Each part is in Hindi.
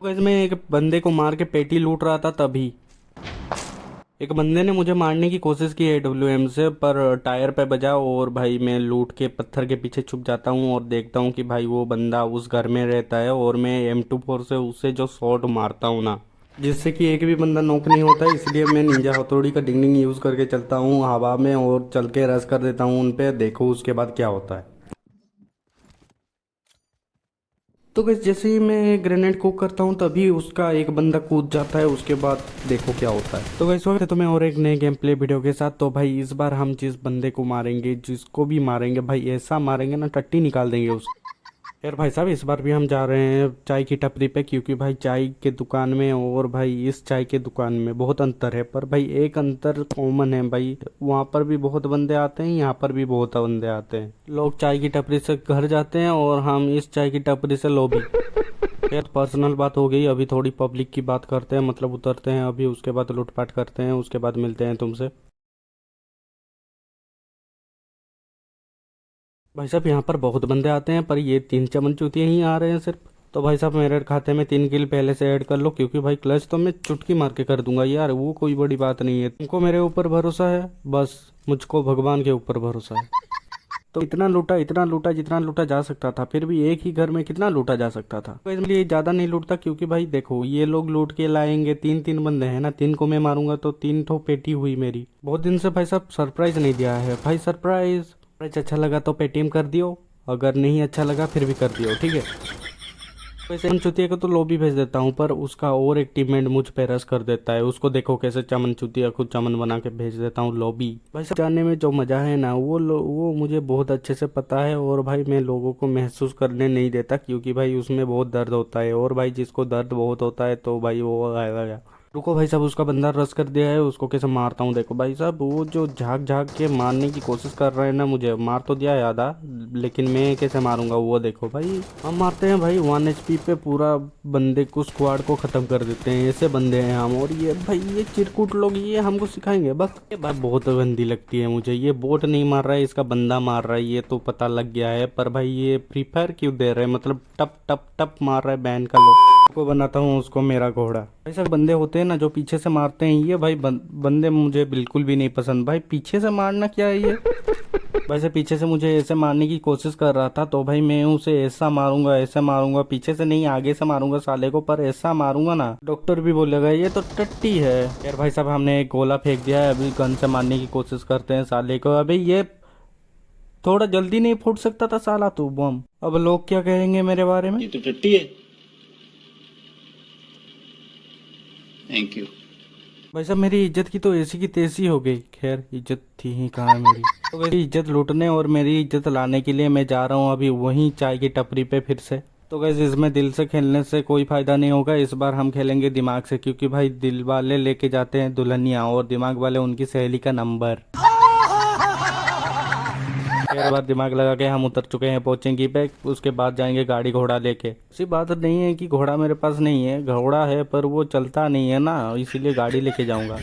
गाइस मैं एक बंदे को मार के पेटी लूट रहा था, तभी एक बंदे ने मुझे मारने की कोशिश की AWM से, पर टायर पे बजा और भाई मैं लूट के पत्थर के पीछे छुप जाता हूँ और देखता हूँ कि भाई वो बंदा उस घर में रहता है और मैं M24 से उससे जो शॉट मारता हूँ ना, जिससे कि एक भी बंदा नॉक नहीं होता है। इसलिए मैं निंजा हथौड़ी का डिंग डिंग यूज़ करके चलता हूँ हवा में और चल के रश कर देता हूँ उन पे। देखो उसके बाद क्या होता है। तो गाइस जैसे ही मैं ग्रेनेड कुक करता हूँ तभी उसका एक बंदा कूद जाता है। उसके बाद देखो क्या होता है। तो गाइस स्वागत है तुम्हें और एक नए गेम प्ले वीडियो के साथ। तो भाई इस बार हम जिस बंदे को मारेंगे, जिसको भी मारेंगे भाई ऐसा मारेंगे ना, टट्टी निकाल देंगे उस। यार भाई साहब इस बार भी हम जा रहे हैं चाय की टपरी पे, क्योंकि भाई चाय के दुकान में और भाई इस चाय के दुकान में बहुत अंतर है। पर भाई एक अंतर कॉमन है भाई, वहाँ पर भी बहुत बंदे आते हैं, यहाँ पर भी बहुत बंदे आते हैं। लोग चाय की टपरी से घर जाते हैं और हम इस चाय की टपरी से लॉबी। यार पर्सनल बात हो गई, अभी थोड़ी पब्लिक की बात करते हैं, मतलब उतरते हैं अभी, उसके बाद लूटपाट करते हैं, उसके बाद मिलते हैं तुमसे। भाई साहब यहाँ पर बहुत बंदे आते हैं, पर ये 3 चमन चूतिए ही आ रहे हैं सिर्फ। तो भाई साहब मेरे खाते में 3 किल पहले से ऐड कर लो, क्योंकि भाई क्लच तो मैं चुटकी मार के कर दूंगा यार, वो कोई बड़ी बात नहीं है। तुमको मेरे ऊपर भरोसा है, बस मुझको भगवान के ऊपर भरोसा है। तो इतना लूटा जितना लूटा जा सकता था, फिर भी एक ही घर में कितना लूटा जा सकता था। तो इसलिए ज़्यादा नहीं लूटता, क्योंकि भाई देखो ये लोग लूट के लाएंगे, 3 3 बंदे हैं ना, 3 को मैं मारूंगा तो 3 ठो पेटी हुई मेरी। बहुत दिन से भाई साहब सरप्राइज नहीं दिया है भाई। सरप्राइज सरप्राइज अच्छा लगा तो पेटीएम कर दियो, अगर नहीं अच्छा लगा फिर भी कर दियो, ठीक है। वैसे चमन चुतिया को तो लॉबी भेज देता हूँ, पर उसका और एक टीममेट मुझ पे रस कर देता है। उसको देखो कैसे चमन चुतिया खुद चमन बना के भेज देता हूँ लॉबी। भाई साहब जानने में जो मजा है ना, वो मुझे बहुत अच्छे से पता है। और भाई मैं लोगों को महसूस करने नहीं देता, क्योंकि भाई उसमें बहुत दर्द होता है, और भाई जिसको दर्द बहुत होता है तो भाई वो आएगा। रुको भाई साहब, उसका बंदा रस कर दिया है, उसको कैसे मारता हूँ देखो भाई साहब। वो जो झाग झाग के मारने की कोशिश कर रहे हैं ना, मुझे मार तो दिया याद आ, लेकिन मैं कैसे मारूंगा वो देखो भाई। हम मारते हैं भाई 1 HP पे पूरा बंदे को, स्क्वाड को खत्म कर देते हैं। ऐसे बंदे हैं हम। और ये भाई ये चिरकुट लोग ये हमको सिखाएंगे बस। ये बात बहुत गंदी लगती है मुझे। ये बोट नहीं मार रहा है, इसका बंदा मार रहा है, ये तो पता लग गया है। पर भाई ये फ्री फायर क्यों दे रहे हैं, मतलब टप टप टप मार रहा है बैन का लोग को बनाता हूँ उसको मेरा घोड़ा। ऐसे बंदे होते हैं ना जो पीछे से मारते हैं, ये भाई बंदे मुझे बिल्कुल भी नहीं पसंद। भाई पीछे से मारना क्या है ये। वैसे पीछे से मुझे ऐसे मारने की कोशिश कर रहा था, तो भाई मैं उसे ऐसा मारूंगा, ऐसा मारूंगा, पीछे से नहीं आगे से मारूंगा साले को, पर ऐसा मारूंगा ना डॉक्टर भी बोलेगा ये तो टट्टी है। यार भाई साहब हमने एक गोला फेंक दिया है, अभी गन से मारने की कोशिश करते हैं साले को। अभी ये थोड़ा जल्दी नहीं फूट सकता था साला तू बम। अब लोग क्या कहेंगे मेरे बारे में। ये तो टट्टी है। Thank you. भाई साहब मेरी इज्जत की तो ऐसी की तैसी हो गई। खैर इज्जत थी ही कहाँ है मेरी। तो मेरी इज्जत लूटने और मेरी इज्जत लाने के लिए मैं जा रहा हूँ अभी वहीं चाय की टपरी पे फिर से। तो गैस इसमें दिल से खेलने से कोई फायदा नहीं होगा, इस बार हम खेलेंगे दिमाग से, क्योंकि भाई दिल वाले लेके जाते हैं दुल्हनिया और दिमाग वाले उनकी सहेली का नंबर। एक बार दिमाग लगा के हम उतर चुके हैं कोचिंग पे, उसके बाद जाएंगे गाड़ी घोड़ा लेके। ऐसी बात नहीं है कि घोड़ा मेरे पास नहीं है, घोड़ा है पर वो चलता नहीं है ना, इसीलिए गाड़ी लेके जाऊंगा।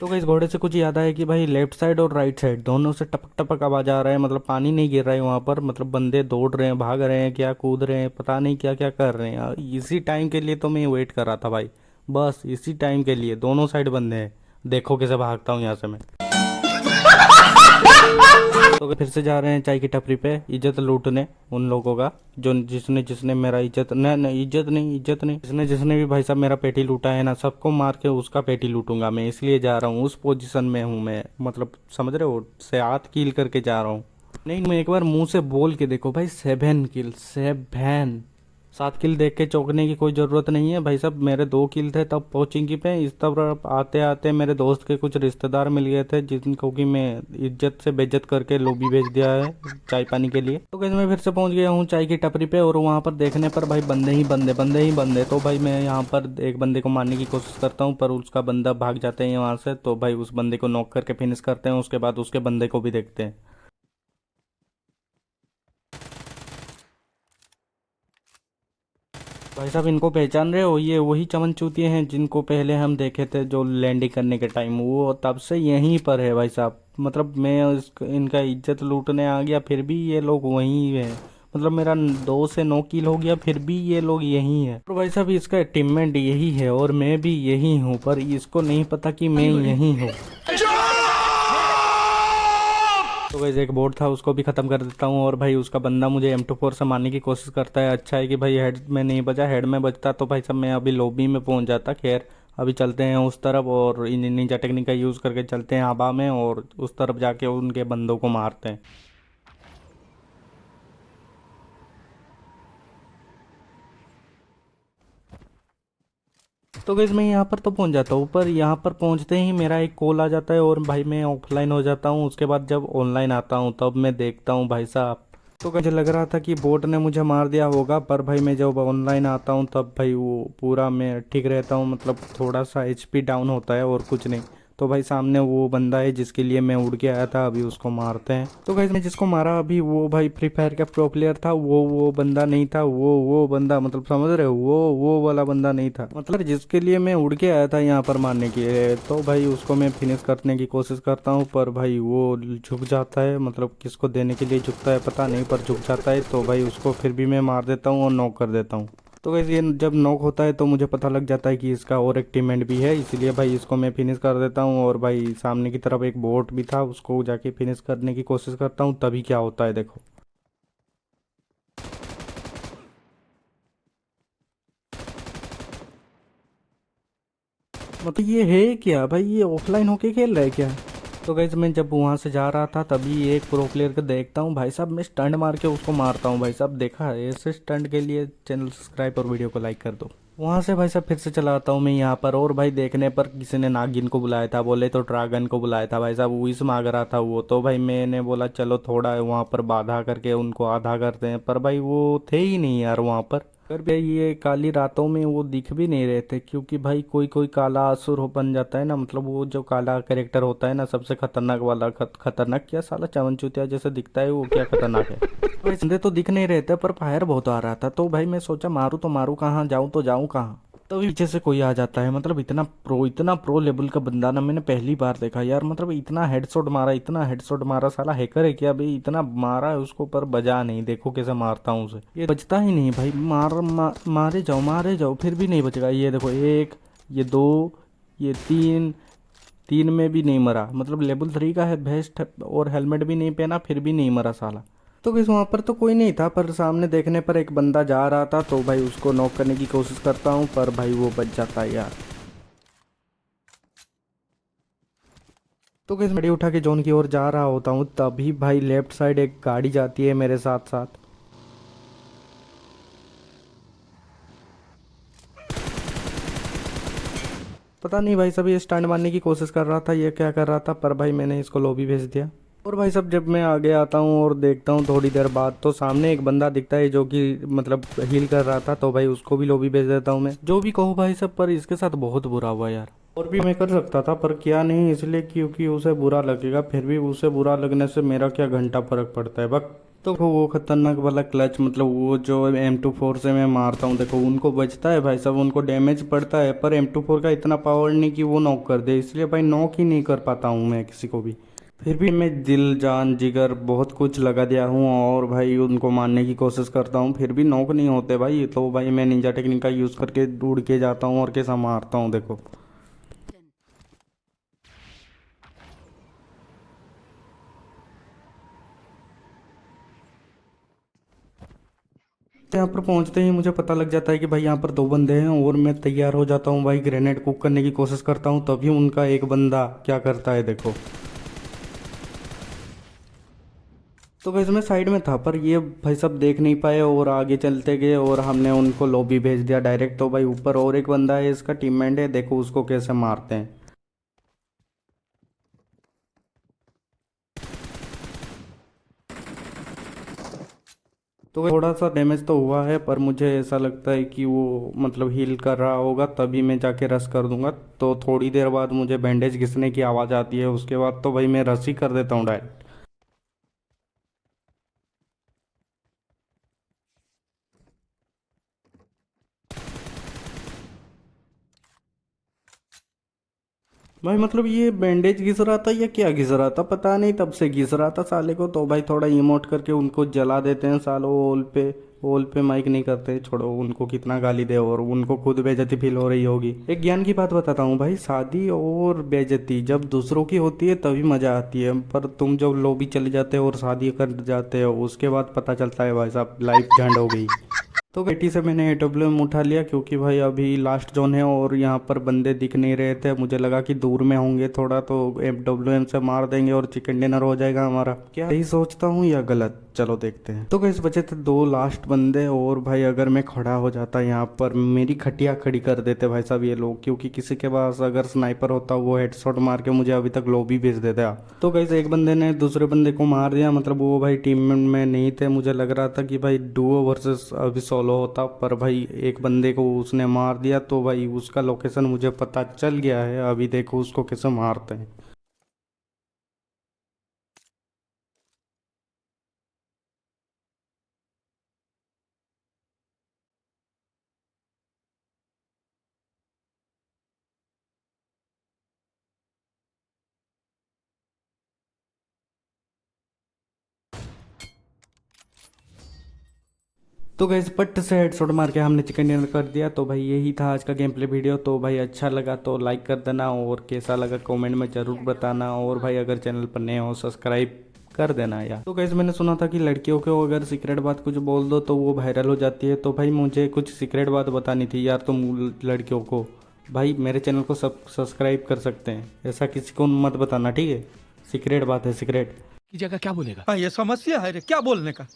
तो गाइस घोड़े से कुछ याद आया कि भाई लेफ्ट साइड और राइट साइड दोनों से टपक टपक आवाज आ रहा है, मतलब पानी नहीं गिर रहा है वहां पर, मतलब बंदे दौड़ रहे हैं, भाग रहे हैं, क्या कूद रहे हैं, पता नहीं क्या क्या कर रहे हैं। इसी टाइम के लिए तो मैं वेट कर रहा था भाई, बस इसी टाइम के लिए। दोनों साइड बंदे हैं, देखो कैसे भागता हूँ यहाँ से मैं। तो फिर से जा रहे हैं चाय की टपरी पे इज्जत लूटने उन लोगों का, जो जिसने जिसने मेरा इज्जत इज्जत नहीं, जिसने जिसने भी भाई साहब मेरा पेटी लूटा है ना, सबको मार के उसका पेटी लूटूंगा मैं। इसलिए जा रहा हूँ, उस पोजीशन में हूँ मैं, मतलब समझ रहे हो, से हाथ कील करके जा रहा हूँ। नहीं मैं एक बार मुंह से बोल के देखो भाई, 7 किल 7। 7 किल देख के चौंकने की कोई ज़रूरत नहीं है भाई साहब। मेरे 2 किल थे तब कोचिंग पे, इस तरफ आते आते मेरे दोस्त के कुछ रिश्तेदार मिल गए थे, जिनको कि मैं इज्जत से बेइज्जत करके लॉबी भेज दिया है चाय पानी के लिए। तो कैसे मैं फिर से पहुंच गया हूँ चाय की टपरी पे, और वहाँ पर देखने पर भाई बंदे ही बंदे, बंदे ही बंदे। तो भाई मैं यहाँ पर एक बंदे को मारने की कोशिश करता हूँ, पर उसका बंदा भाग जाते हैं वहाँ से। तो भाई उस बंदे को नॉक करके फिनिश करते हैं, उसके बाद उसके बंदे को भी देखते हैं। भाई साहब इनको पहचान रहे हो, ये वही चमन चूतिए हैं जिनको पहले हम देखे थे जो लैंडिंग करने के टाइम, वो तब से यहीं पर है भाई साहब। मतलब मैं इनका इज्जत लूटने आ गया, फिर भी ये लोग वहीं है, मतलब मेरा 2 से 9 किल हो गया, फिर भी ये लोग यही है। और भाई साहब इसका टीममेट यही है और मैं भी यही हूँ, पर इसको नहीं पता कि मैं यही हूँ। तो गाइस एक बोट था, उसको भी खत्म कर देता हूँ। और भाई उसका बंदा मुझे M24 से मारने की कोशिश करता है। अच्छा है कि भाई हेड में नहीं बजा, हेड में बजता तो भाई सब मैं अभी लॉबी में पहुंच जाता। खैर अभी चलते हैं उस तरफ और निंजा टेक्निक का यूज़ करके चलते हैं हवा में और उस तरफ जाके उनके बंदों को मारते हैं। तो गैस मैं यहाँ पर तो पहुँच जाता हूँ, पर यहाँ पर पहुँचते ही मेरा एक कॉल आ जाता है और भाई मैं ऑफलाइन हो जाता हूँ। उसके बाद जब ऑनलाइन आता हूँ तब मैं देखता हूँ भाई साहब, तो मुझे लग रहा था कि बोट ने मुझे मार दिया होगा, पर भाई मैं जब ऑनलाइन आता हूँ तब भाई वो पूरा मैं ठीक रहता हूँ। मतलब थोड़ा सा HP डाउन होता है और कुछ नहीं। तो भाई सामने वो बंदा है जिसके लिए मैं उड़ के आया था, अभी उसको मारते हैं। तो गाइस मैं जिसको मारा अभी वो भाई फ्री फायर का प्रो प्लेयर था। वो बंदा नहीं था, वो बंदा, मतलब समझ रहे हो, वो वाला बंदा नहीं था। मतलब जिसके लिए मैं उड़ के आया था यहाँ पर मारने के लिए। तो भाई उसको मैं फिनिश करने की कोशिश करता हूँ, पर भाई वो झुक जाता है। मतलब किसको देने के लिए झुकता है पता नहीं, पर झुक जाता है। तो भाई उसको फिर भी मैं मार देता हूँ और नॉक कर देता हूँ। तो वैसे ये जब नॉक होता है तो मुझे पता लग जाता है कि इसका और एक टीममेट भी है, इसलिए भाई इसको मैं फिनिश कर देता हूँ। और भाई सामने की तरफ एक बोट भी था, उसको जाके फिनिश करने की कोशिश करता हूँ। तभी क्या होता है देखो। मतलब ये है क्या भाई, ये ऑफलाइन होके खेल रहा है क्या? तो गाइज मैं जब वहाँ से जा रहा था तभी एक प्रो प्लेयर को देखता हूँ। भाई साहब मैं स्टंट मार के उसको मारता हूँ। भाई साहब देखा है, ऐसे स्टंट के लिए चैनल सब्सक्राइब और वीडियो को लाइक कर दो। वहाँ से भाई साहब फिर से चला आता हूँ मैं यहाँ पर, और भाई देखने पर किसी ने नागिन को बुलाया था, बोले तो ड्रैगन को बुलाया था। भाई साहब विश मांग रहा था वो, तो भाई मैंने बोला चलो थोड़ा वहाँ पर बाधा करके उनको आधा करते हैं, पर भाई वो थे ही नहीं यार वहाँ पर। फिर भी ये काली रातों में वो दिख भी नहीं रहे थे, क्योंकि भाई कोई कोई काला असुर हो बन जाता है ना। मतलब वो जो काला कैरेक्टर होता है ना, सबसे खतरनाक वाला, खतरनाक क्या साला चमनचूतिया जैसे दिखता है, वो क्या खतरनाक है। भाई बंदे तो दिख नहीं रहे थे, पर फायर बहुत आ रहा था। तो भाई मैं सोचा मारूं तो मारूं कहाँ, जाऊं तो जाऊं कहाँ। तो पीछे से कोई आ जाता है। मतलब इतना प्रो लेवल का बंदा ना मैंने पहली बार देखा यार। मतलब इतना हेडशॉट मारा, इतना हेडशॉट मारा, साला हैकर है क्या भाई? इतना मारा है उसको पर बजा नहीं। देखो कैसे मारता हूँ उसे, ये बचता ही नहीं भाई। मारे जाओ फिर भी नहीं बचेगा। ये देखो, एक, ये दो, ये तीन, तीन में भी नहीं मरा। मतलब लेवल 3 का है बेस्ट, और हेलमेट भी नहीं पहना फिर भी नहीं मरा साला। तो किस वहाँ पर तो कोई नहीं था, पर सामने देखने पर एक बंदा जा रहा था, तो भाई उसको नॉक करने की कोशिश करता हूँ, पर भाई वो बच जाता है यार। तो किस गाड़ी उठा के जोन की ओर जा रहा होता हूँ, तभी भाई लेफ्ट साइड एक गाड़ी जाती है मेरे साथ साथ। पता नहीं भाई सभी स्टैंड मारने की कोशिश कर रहा था, ये क्या कर रहा था, पर भाई मैंने इसको लॉबी भेज दिया। और भाई सब जब मैं आगे आता हूँ और देखता हूँ थोड़ी देर बाद, तो सामने एक बंदा दिखता है जो कि मतलब हील कर रहा था। तो भाई उसको भी लॉबी भेज देता हूँ मैं। जो भी कहूँ भाई सब, पर इसके साथ बहुत बुरा हुआ यार। और भी मैं कर सकता था पर किया नहीं, इसलिए क्योंकि उसे बुरा लगेगा। फिर भी उसे बुरा लगने से मेरा क्या घंटा फर्क पड़ता है बक। तो वो खतरनाक वाला क्लच, मतलब वो जो M24 से मैं मारता हूँ, देखो उनको बचता है भाई सब, उनको डैमेज पड़ता है, पर M24 का इतना पावर नहीं कि वो नॉक कर दे। इसलिए भाई नॉक ही नहीं कर पाता हूँ मैं किसी को भी। फिर भी मैं दिल जान जिगर बहुत कुछ लगा दिया हूँ और भाई उनको मारने की कोशिश करता हूँ, फिर भी नॉक नहीं होते भाई। तो भाई मैं निंजा टेक्निक का यूज़ करके उड़ के जाता हूँ और कैसा मारता हूँ देखो। यहाँ पर पहुंचते ही मुझे पता लग जाता है कि भाई यहाँ पर 2 बंदे हैं, और मैं तैयार हो जाता हूँ भाई, ग्रेनेड कुक करने की कोशिश करता हूँ। तभी उनका एक बंदा क्या करता है देखो। तो वैसे मैं साइड में था, पर ये भाई सब देख नहीं पाए और आगे चलते गए और हमने उनको लॉबी भेज दिया डायरेक्ट। तो भाई ऊपर और एक बंदा है, इसका टीममेट है, देखो उसको कैसे मारते हैं। तो थोड़ा सा डैमेज तो हुआ है, पर मुझे ऐसा लगता है कि वो मतलब हील कर रहा होगा, तभी मैं जाके रश कर दूंगा। तो थोड़ी देर बाद मुझे बैंडेज घिसने की आवाज़ आती है, उसके बाद तो भाई मैं रश ही कर देता हूँ डायरेक्ट। भाई मतलब ये बैंडेज घिस रहा था या क्या घिस रहा था पता नहीं, तब से घिस रहा था साले को। तो भाई थोड़ा इमोट करके उनको जला देते हैं सालो। ओल पे माइक नहीं करते, छोड़ो उनको कितना गाली दे, और उनको खुद बेइज्जती फील हो रही होगी। एक ज्ञान की बात बताता हूँ भाई, शादी और बेइज्जती जब दूसरों की होती है तभी मजा आती है, पर तुम जब लॉबी चले जाते हो और शादी कर जाते हो उसके बाद पता चलता है भाई साहब लाइफ झंड हो गई। तो बेटी से मैंने AWM उठा लिया क्योंकि भाई अभी लास्ट जोन है और यहाँ पर बंदे दिख नहीं रहे थे। मुझे लगा कि दूर में होंगे थोड़ा, तो AWM से मार देंगे और चिकन डिनर हो जाएगा हमारा। क्या सही सोचता हूँ या गलत, चलो देखते हैं। तो गाइस बचे थे 2 लास्ट बंदे, और भाई अगर मैं खड़ा हो जाता यहाँ पर मेरी खटिया खड़ी कर देते भाई साहब ये लोग, क्योंकि किसी के पास अगर स्नाइपर होता वो हेडशॉट मार के मुझे अभी तक लॉबी भेज देता। तो गाइस एक बंदे ने दूसरे बंदे को मार दिया, मतलब वो भाई टीम में नहीं थे। मुझे लग रहा था कि भाई डुओ वर्सेस अभी सोलो होता, पर भाई एक बंदे को उसने मार दिया। तो भाई उसका लोकेशन मुझे पता चल गया है, अभी देखो उसको कैसे मारते हैं। तो गैस पट से हेडशॉट मार के हमने चिकन डिनर कर दिया। तो भाई यही था आज का गेम प्ले वीडियो। तो भाई अच्छा लगा तो लाइक कर देना, और कैसा लगा कमेंट में ज़रूर बताना, और भाई अगर चैनल पर नए हो सब्सक्राइब कर देना यार। तो गैस मैंने सुना था कि लड़कियों को अगर सीक्रेट बात कुछ बोल दो तो वो वायरल हो जाती है। तो भाई मुझे कुछ सीक्रेट बात बतानी थी यार तुम लड़कियों को। भाई मेरे चैनल को सब्सक्राइब कर सकते हैं, ऐसा किसी को मत बताना, ठीक है? सीक्रेट बात है, सीक्रेट की जगह क्या बोलेगा? हाँ, ये समस्या है रे, क्या बोलने का।